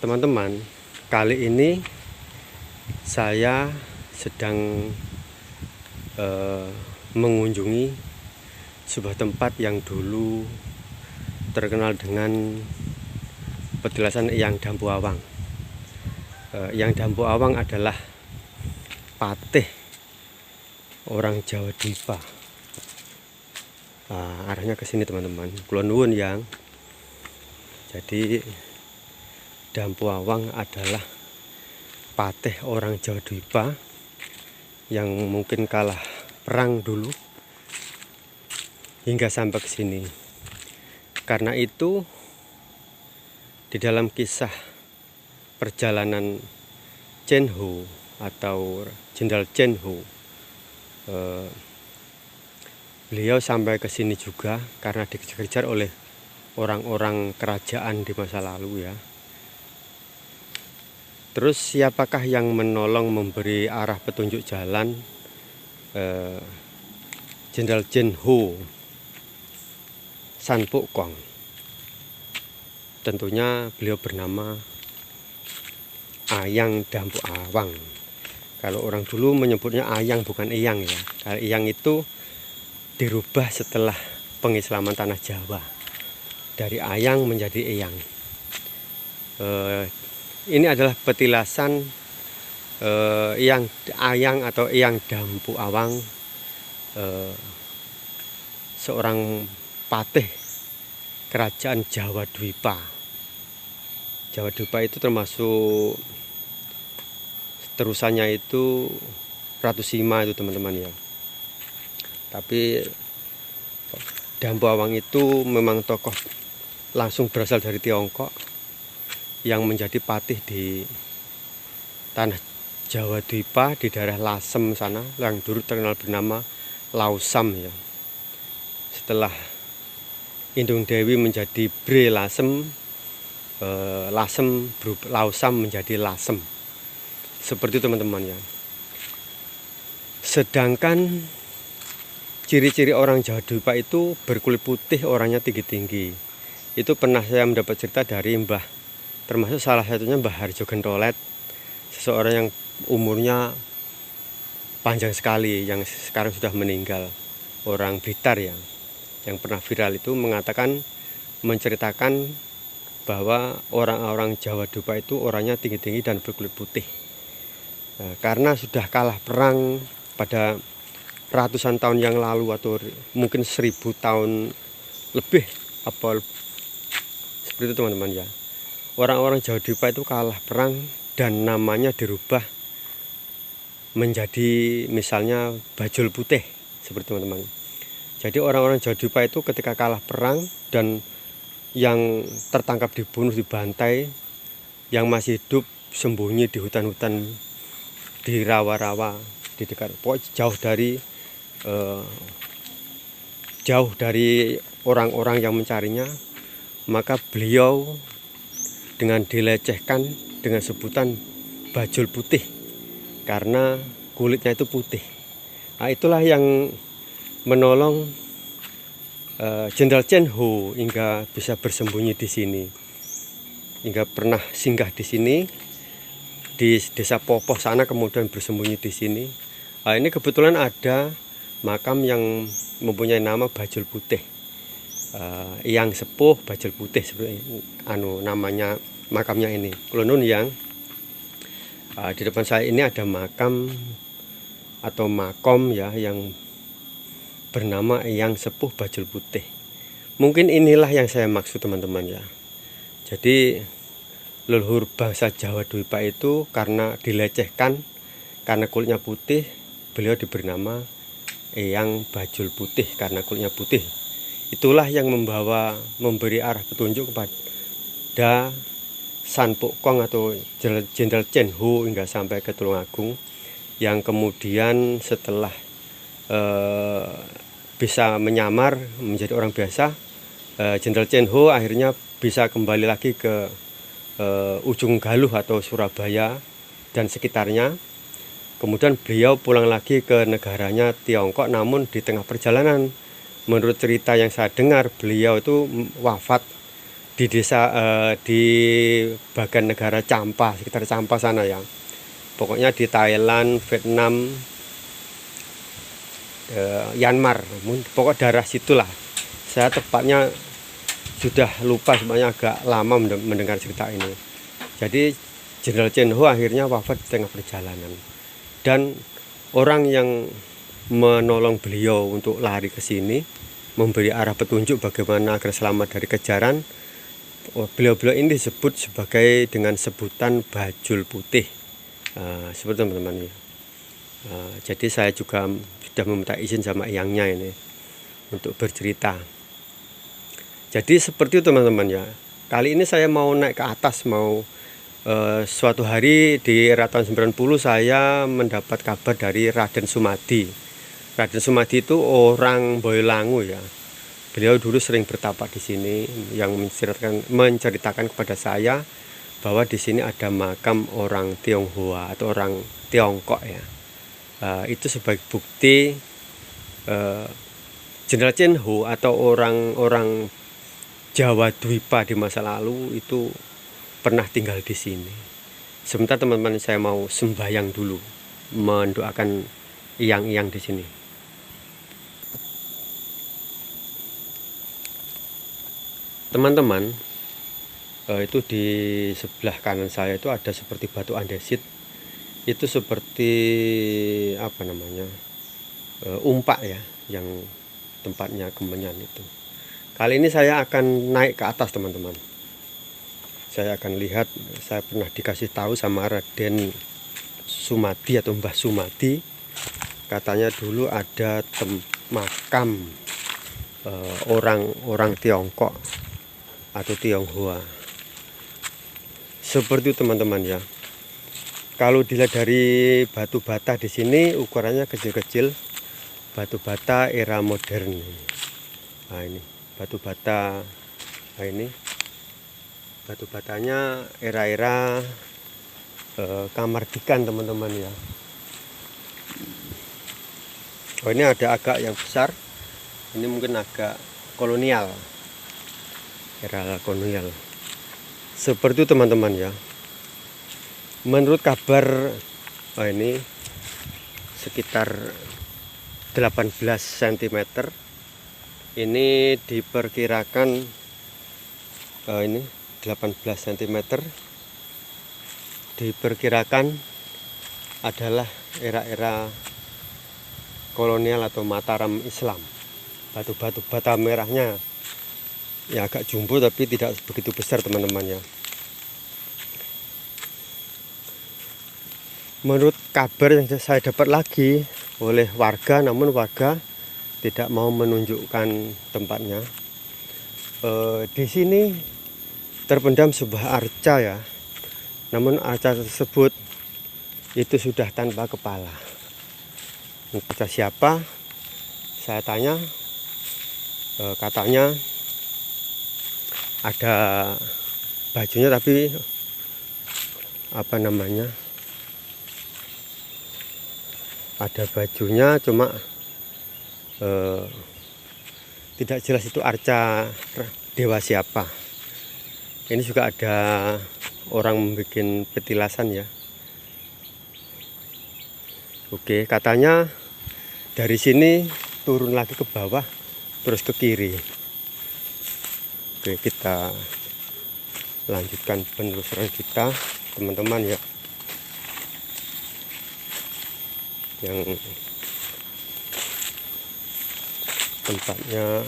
Teman-teman, kali ini saya sedang mengunjungi sebuah tempat yang dulu terkenal dengan petilasan Eyang Dampu Awang. Eyang Dampu Awang adalah patih orang Jawa Dwipa. Arahnya ke sini teman-teman. Kula nuwun yang. Jadi Dampu Awang adalah patih orang Jawa Dwipa yang mungkin kalah perang dulu hingga sampai ke sini. Karena itu di dalam kisah perjalanan Chen Ho atau Jenderal Chen Ho, beliau sampai ke sini juga karena dikejar-kejar oleh orang-orang kerajaan di masa lalu ya. Terus siapakah yang menolong memberi arah petunjuk jalan Jenderal Chen Ho San Pok Kong? Tentunya beliau bernama Eyang Dampu Awang. Kalau orang dulu menyebutnya Eyang bukan Eyang ya. Kalau Eyang itu dirubah setelah pengislaman tanah Jawa. Dari Eyang menjadi Eyang. Ini adalah petilasan Eyang atau Eyang Dampu Awang, seorang patih kerajaan Jawa Dwipa. Jawa Dwipa itu termasuk terusannya itu Ratu Sima itu teman-teman ya. Tapi Dampu Awang itu memang tokoh langsung berasal dari Tiongkok yang menjadi patih di tanah Jawa Dwipa di daerah Lasem sana yang dulu terkenal bernama Lausam ya. Setelah Indung Dewi menjadi Bre Lasem, Lasem Lausam menjadi Lasem. Seperti itu teman-teman ya. Sedangkan ciri-ciri orang Jawa Dwipa itu berkulit putih, orangnya tinggi-tinggi. Itu pernah saya mendapat cerita dari Mbah, termasuk salah satunya Mbah Harjo Gentolet, seseorang yang umurnya panjang sekali, yang sekarang sudah meninggal, orang Blitar ya, yang pernah viral itu menceritakan bahwa orang-orang Jawa Dwipa itu orangnya tinggi-tinggi dan berkulit putih. Karena sudah kalah perang pada ratusan tahun yang lalu atau mungkin 1000 tahun lebih apa seperti itu teman-teman ya. Orang-orang Jawa Dwipa itu kalah perang dan namanya dirubah menjadi misalnya Bajul Putih seperti teman-teman. Jadi orang-orang Jawa Dwipa itu ketika kalah perang dan yang tertangkap dibunuh, dibantai, yang masih hidup sembunyi di hutan-hutan, di rawa-rawa, di dekat jauh dari orang-orang yang mencarinya, maka beliau dengan dilecehkan dengan sebutan Bajul Putih karena kulitnya itu putih. Nah, itulah yang menolong Jenderal Chen Ho hingga bisa bersembunyi di sini, hingga pernah singgah di sini di desa Popoh sana, kemudian bersembunyi di sini. Nah, ini kebetulan ada makam yang mempunyai nama Bajul Putih. Yang sepuh Bajul Putih seperti namanya makamnya ini. Kulonun yang di depan saya ini ada makam atau makom ya yang bernama Eyang Sepuh Bajul Putih. Mungkin inilah yang saya maksud teman-teman ya. Jadi leluhur bangsa Jawa Dwipa itu karena dilecehkan karena kulitnya putih, beliau diberi nama Eyang Bajul Putih karena kulitnya putih. Itulah yang memberi arah petunjuk kepada San Pok Kong atau Jenderal Chen Ho hingga sampai ke Tulungagung, yang kemudian setelah bisa menyamar menjadi orang biasa, Jenderal Chen Ho akhirnya bisa kembali lagi ke Ujung Galuh atau Surabaya dan sekitarnya. Kemudian beliau pulang lagi ke negaranya Tiongkok, namun di tengah perjalanan menurut cerita yang saya dengar beliau itu wafat di desa di bagian negara Champa, sekitar Champa sana ya. Pokoknya di Thailand, Vietnam, Myanmar, pokok daerah situlah. Saya tepatnya sudah lupa, sebenarnya agak lama mendengar cerita ini. Jadi Jenderal Chen Ho akhirnya wafat di tengah perjalanan, dan orang yang menolong beliau untuk lari ke sini, memberi arah petunjuk bagaimana agar selamat dari kejaran, beliau-beliau ini disebut sebagai dengan sebutan bajul putih. Seperti teman-teman ya. Jadi saya juga sudah meminta izin sama eyangnya ini untuk bercerita. Jadi seperti itu teman-teman ya. Kali ini saya mau naik ke atas, mau suatu hari di era tahun 90 saya mendapat kabar dari Raden Sumadi. Raden Sumadi itu orang Boyolali ya. Beliau dulu sering bertapa di sini, yang menceritakan kepada saya bahwa di sini ada makam orang Tionghoa atau orang Tiongkok ya. Itu sebagai bukti Jenderal Chen Ho atau orang-orang Jawa Dwipa di masa lalu itu pernah tinggal di sini. Sebentar teman-teman, saya mau sembahyang dulu, mendoakan eyang-eyang di sini. Teman-teman, itu di sebelah kanan saya itu ada seperti batu andesit. Itu seperti apa namanya, umpak ya, yang tempatnya kemenyan itu. Kali ini saya akan naik ke atas teman-teman. Saya akan lihat, saya pernah dikasih tahu sama Raden Sumadi atau Mbah Sumadi, katanya dulu ada makam orang Tiongkok atau Tionghoa. Seperti itu teman-teman ya. Kalau dilihat dari batu bata di sini ukurannya kecil-kecil, batu bata era modern. Nah ini batu bata, nah ini batu batanya era-era kamardikan teman-teman ya. Oh ini ada agak yang besar, ini mungkin agak kolonial, era kolonial. Seperti itu teman-teman ya. Menurut kabar, ini sekitar 18 cm. Ini diperkirakan ini 18 cm diperkirakan adalah era-era kolonial atau Mataram Islam. Batu-batu bata merahnya ya agak jumbo tapi tidak begitu besar teman-teman ya. Menurut kabar yang saya dapat lagi oleh warga, namun warga tidak mau menunjukkan tempatnya. Di sini terpendam sebuah arca ya, namun arca tersebut itu sudah tanpa kepala. Arca siapa? Saya tanya, katanya ada bajunya tapi apa namanya, ada bajunya cuma tidak jelas itu arca dewa siapa. Ini juga ada orang membuat petilasan ya. Oke, katanya dari sini turun lagi ke bawah terus ke kiri. Oke, kita lanjutkan penelusuran kita teman-teman ya. Yang tempatnya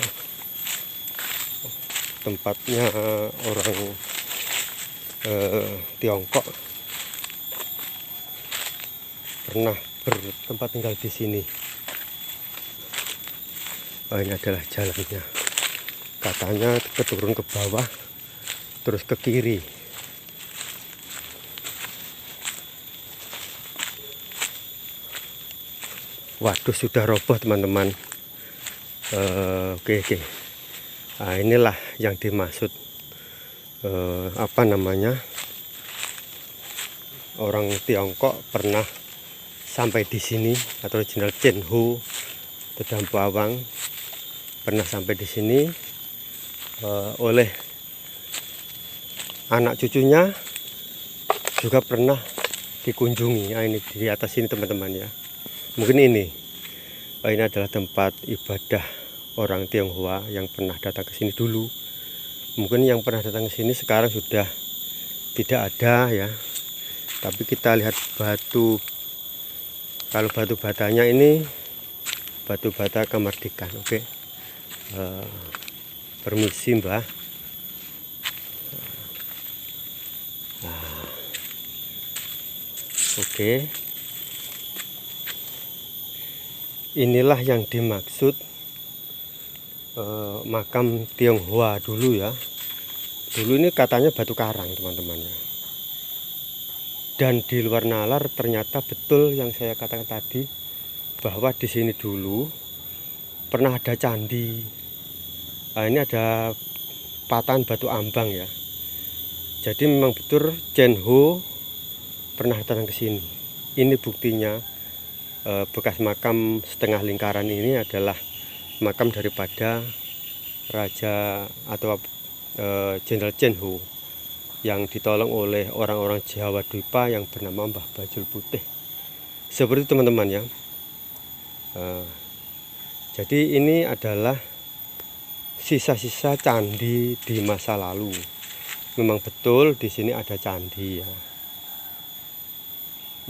orang Tiongkok pernah bertempat tinggal di sini. Ini adalah jalannya. Katanya turun ke bawah terus ke kiri. Waduh, sudah roboh teman-teman. Oke. Nah, inilah yang dimaksud apa namanya, orang Tiongkok pernah sampai di sini, atau Jenderal Chen Ho atau Dampu Awang pernah sampai di sini oleh anak cucunya juga pernah dikunjungi. Nah, ini di atas ini teman-teman ya. Mungkin ini adalah tempat ibadah orang Tionghoa yang pernah datang ke sini dulu. Mungkin yang pernah datang ke sini sekarang sudah tidak ada ya. Tapi kita lihat batu, kalau batu batanya ini batu bata kemerdekaan. Oke. Permisi Mbah. Oke. Inilah yang dimaksud makam Tionghoa dulu ya. Dulu ini katanya batu karang teman-teman ya. Dan di luar nalar ternyata betul yang saya katakan tadi, bahwa di sini dulu pernah ada candi. Nah, ini ada patahan batu ambang ya. Jadi memang betul Chen Ho pernah datang ke sini. Ini buktinya, bekas makam setengah lingkaran ini adalah makam daripada raja atau Jenderal Chen Ho yang ditolong oleh orang-orang Jawa Dwipa yang bernama Mbah Bajul Putih. Seperti itu teman-teman ya. Jadi ini adalah sisa-sisa candi di masa lalu. Memang betul di sini ada candi ya.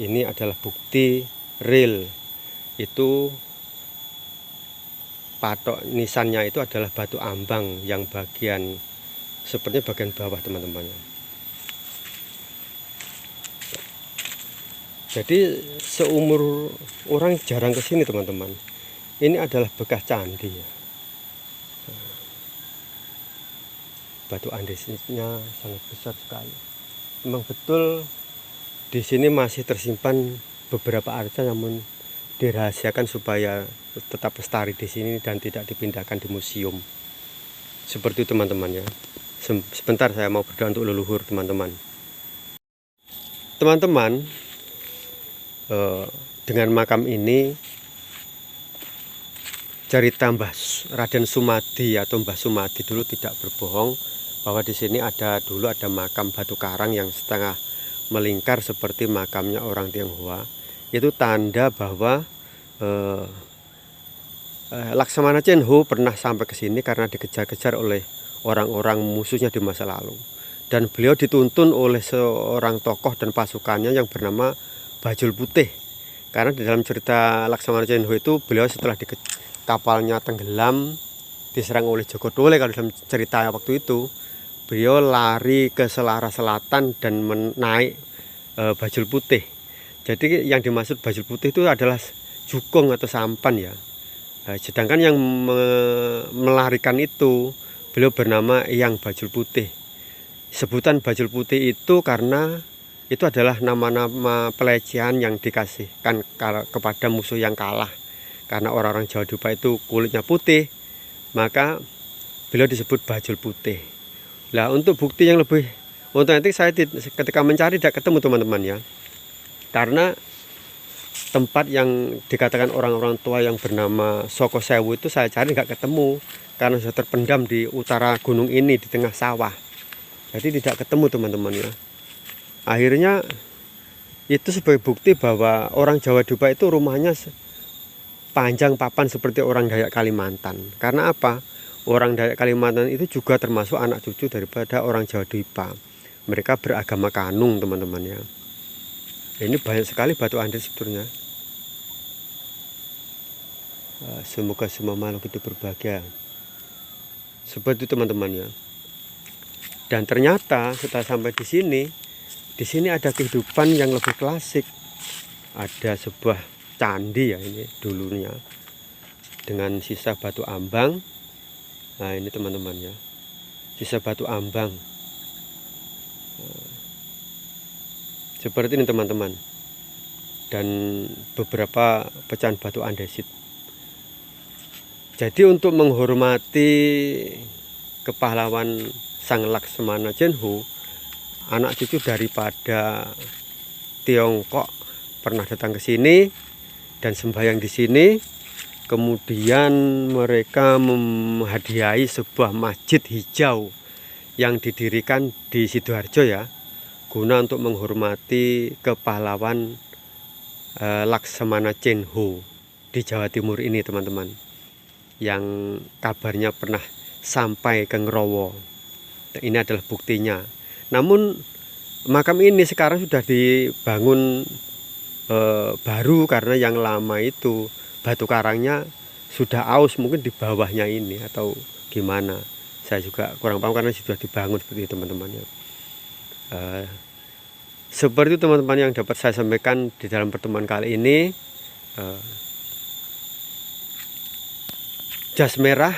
Ini adalah bukti real. Itu patok nisannya itu adalah batu ambang yang bagian sepertinya bagian bawah teman-teman. Jadi seumur orang jarang ke sini teman-teman. Ini adalah bekas candi ya. Batu andesnya sangat besar sekali. Memang betul di sini masih tersimpan beberapa arca, namun dirahasiakan supaya tetap lestari di sini dan tidak dipindahkan di museum. Seperti itu teman-teman ya. Sebentar saya mau berdoa untuk leluhur teman-teman. Teman-teman, dengan makam ini cerita Mbah Raden Sumadi atau Mbah Sumadi dulu tidak berbohong bahwa di sini dulu ada makam batu karang yang setengah melingkar seperti makamnya orang Tionghoa. Itu tanda bahwa Laksamana Chen Ho pernah sampai ke sini karena dikejar-kejar oleh orang-orang musuhnya di masa lalu. Dan beliau dituntun oleh seorang tokoh dan pasukannya yang bernama Bajul Putih. Karena di dalam cerita Laksamana Chen Ho itu beliau setelah kapalnya tenggelam diserang oleh Joko Dole, kalau dalam cerita waktu itu beliau lari ke Selara Selatan dan menaik Bajul Putih. Jadi yang dimaksud Bajul Putih itu adalah jukung atau sampan ya. Sedangkan yang melarikan itu beliau bernama Eyang Bajul Putih. Sebutan Bajul Putih itu karena itu adalah nama-nama pelecehan yang dikasihkan kepada musuh yang kalah. Karena orang-orang Jawa Dupa itu kulitnya putih, maka beliau disebut Bajul Putih. Nah, untuk bukti yang lebih, untuk nanti saya ketika mencari tidak ketemu teman-teman ya. Karena tempat yang dikatakan orang-orang tua yang bernama Soko Sewu itu saya cari nggak ketemu. Karena sudah terpendam di utara gunung ini di tengah sawah. Jadi tidak ketemu teman-teman ya. Akhirnya itu sebagai bukti bahwa orang Jawa Dupa itu rumahnya panjang papan seperti orang Dayak Kalimantan. Karena apa? Orang Dayak Kalimantan itu juga termasuk anak cucu daripada orang Jawa Dwipa. Mereka beragama Kanung teman-teman ya. Ini banyak sekali batu andes sebetulnya. Semoga semua makhluk itu berbahagia. Seperti itu teman-teman ya. Dan ternyata setelah sampai di sini ada kehidupan yang lebih klasik. Ada sebuah candi ya ini dulunya dengan sisa batu ambang. Nah ini teman-teman ya, sisa batu ambang seperti ini teman-teman, dan beberapa pecahan batu andesit. Jadi untuk menghormati kepahlawan Sang Laksamana Chen Ho, anak cucu daripada Tiongkok pernah datang ke sini dan sembahyang di sini. Kemudian mereka menghadiahi sebuah masjid hijau yang didirikan di Sidoarjo ya, guna untuk menghormati kepahlawan Laksamana Chenho di Jawa Timur ini teman-teman, yang kabarnya pernah sampai ke Ngrowo. Ini adalah buktinya. Namun makam ini sekarang sudah dibangun baru, karena yang lama itu batu karangnya sudah aus, mungkin di bawahnya ini atau gimana, saya juga kurang paham karena sudah dibangun seperti itu teman-teman ya. Seperti itu teman-teman yang dapat saya sampaikan di dalam pertemuan kali ini. Jas merah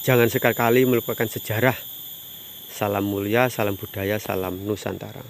jangan sekali-kali melupakan sejarah. Salam mulia, salam budaya, salam Nusantara.